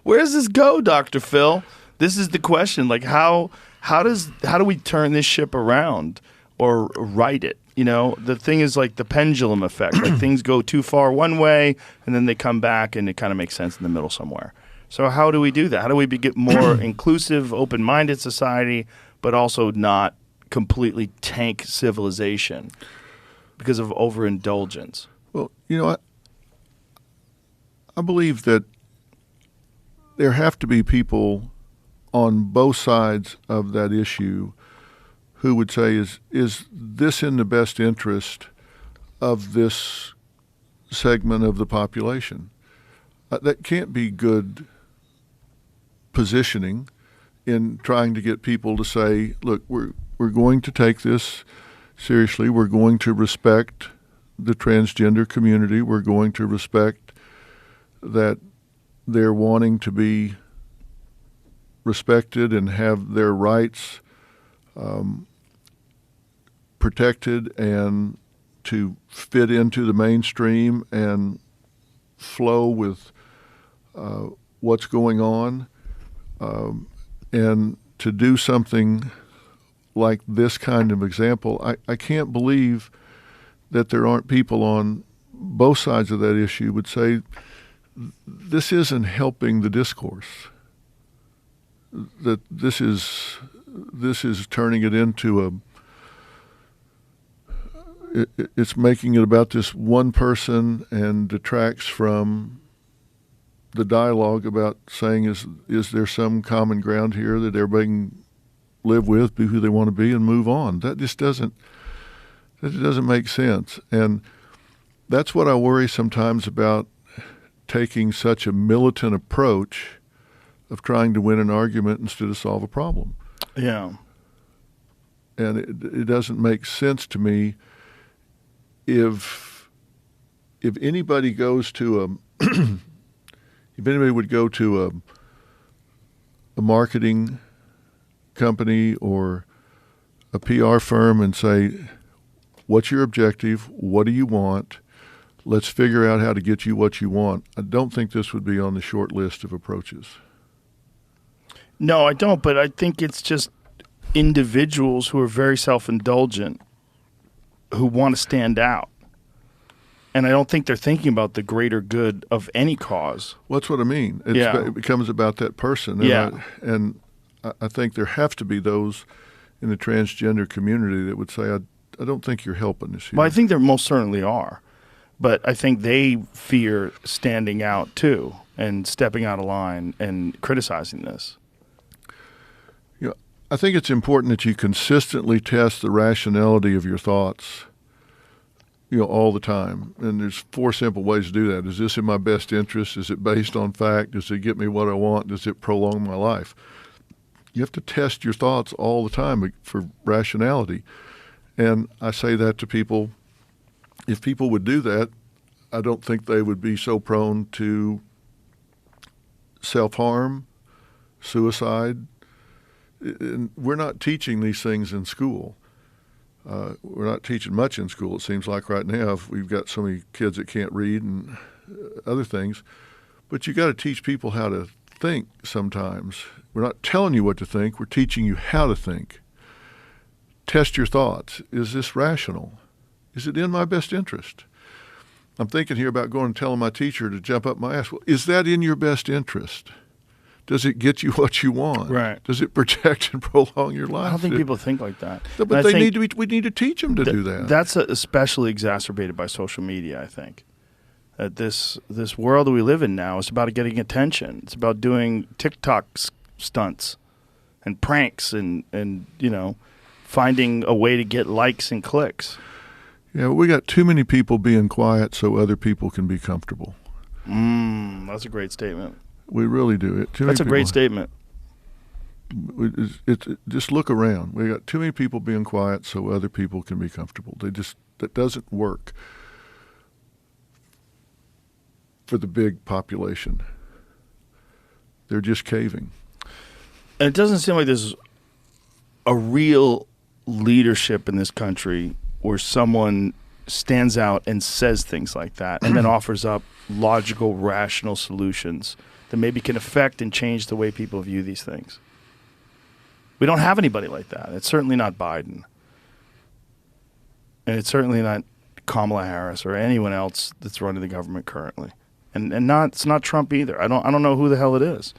Where does this go, Dr. Phil? This is the question. Like, how do we turn this ship around or right it? You know, the thing is like the pendulum effect. Like things go too far one way, and then they come back, and it kind of makes sense in the middle somewhere. So how do we do that? How do we get more inclusive, open-minded society, but also not completely tank civilization because of overindulgence? Well, you know, I believe that there have to be people on both sides of that issue who would say, is this in the best interest of this segment of the population? That can't be good positioning in trying to get people to say, look, we're going to take this seriously. We're going to respect the transgender community. We're going to respect that they're wanting to be respected and have their rights protected and to fit into the mainstream and flow with what's going on. And to do something like this kind of example, I can't believe that there aren't people on both sides of that issue would say, this isn't helping the discourse. That this is turning it into it's making it about this one person and detracts from the dialogue about saying, is there some common ground here that everybody can live with, be who they want to be, and move on? That just doesn't make sense. And that's what I worry sometimes about taking such a militant approach of trying to win an argument instead of solve a problem. Yeah. And it doesn't make sense to me if anybody goes to if anybody would go to a marketing company or a PR firm and say, what's your objective? What do you want? Let's figure out how to get you what you want. I don't think this would be on the short list of approaches. No, I don't, but I think it's just individuals who are very self-indulgent who want to stand out. And I don't think they're thinking about the greater good of any cause. Well, that's what I mean. It becomes about that person. And I think there have to be those in the transgender community that would say, I don't think you're helping us here. Well, I think there most certainly are. But I think they fear standing out, too, and stepping out of line and criticizing this. You know, I think it's important that you consistently test the rationality of your thoughts, you know, all the time. And there's 4 simple ways to do that. Is this in my best interest? Is it based on fact? Does it get me what I want? Does it prolong my life? You have to test your thoughts all the time for rationality. And I say that to people. If people would do that, I don't think they would be so prone to self-harm, suicide. And we're not teaching these things in school. We're not teaching much in school, it seems like right now. We've got so many kids that can't read and other things. But you got to teach people how to think sometimes. We're not telling you what to think. We're teaching you how to think. Test your thoughts. Is this rational? Is it in my best interest? I'm thinking here about going and telling my teacher to jump up my ass. Well, is that in your best interest? Does it get you what you want? Right. Does it protect and prolong your life? I don't think people think like that. But we need to teach them to do that. That's especially exacerbated by social media, I think. That this world that we live in now is about getting attention. It's about doing TikTok stunts and pranks and you know, finding a way to get likes and clicks. Yeah, we got too many people being quiet so other people can be comfortable. That's a great statement. We really do. That's a great statement. Just look around. We got too many people being quiet so other people can be comfortable. That doesn't work for the big population. They're just caving. And it doesn't seem like there's a real leadership in this country where someone stands out and says things like that and then offers up logical, rational solutions that maybe can affect and change the way people view these things. We don't have anybody like that. It's certainly not Biden. And it's certainly not Kamala Harris or anyone else that's running the government currently. And it's not Trump either. I don't know who the hell it is.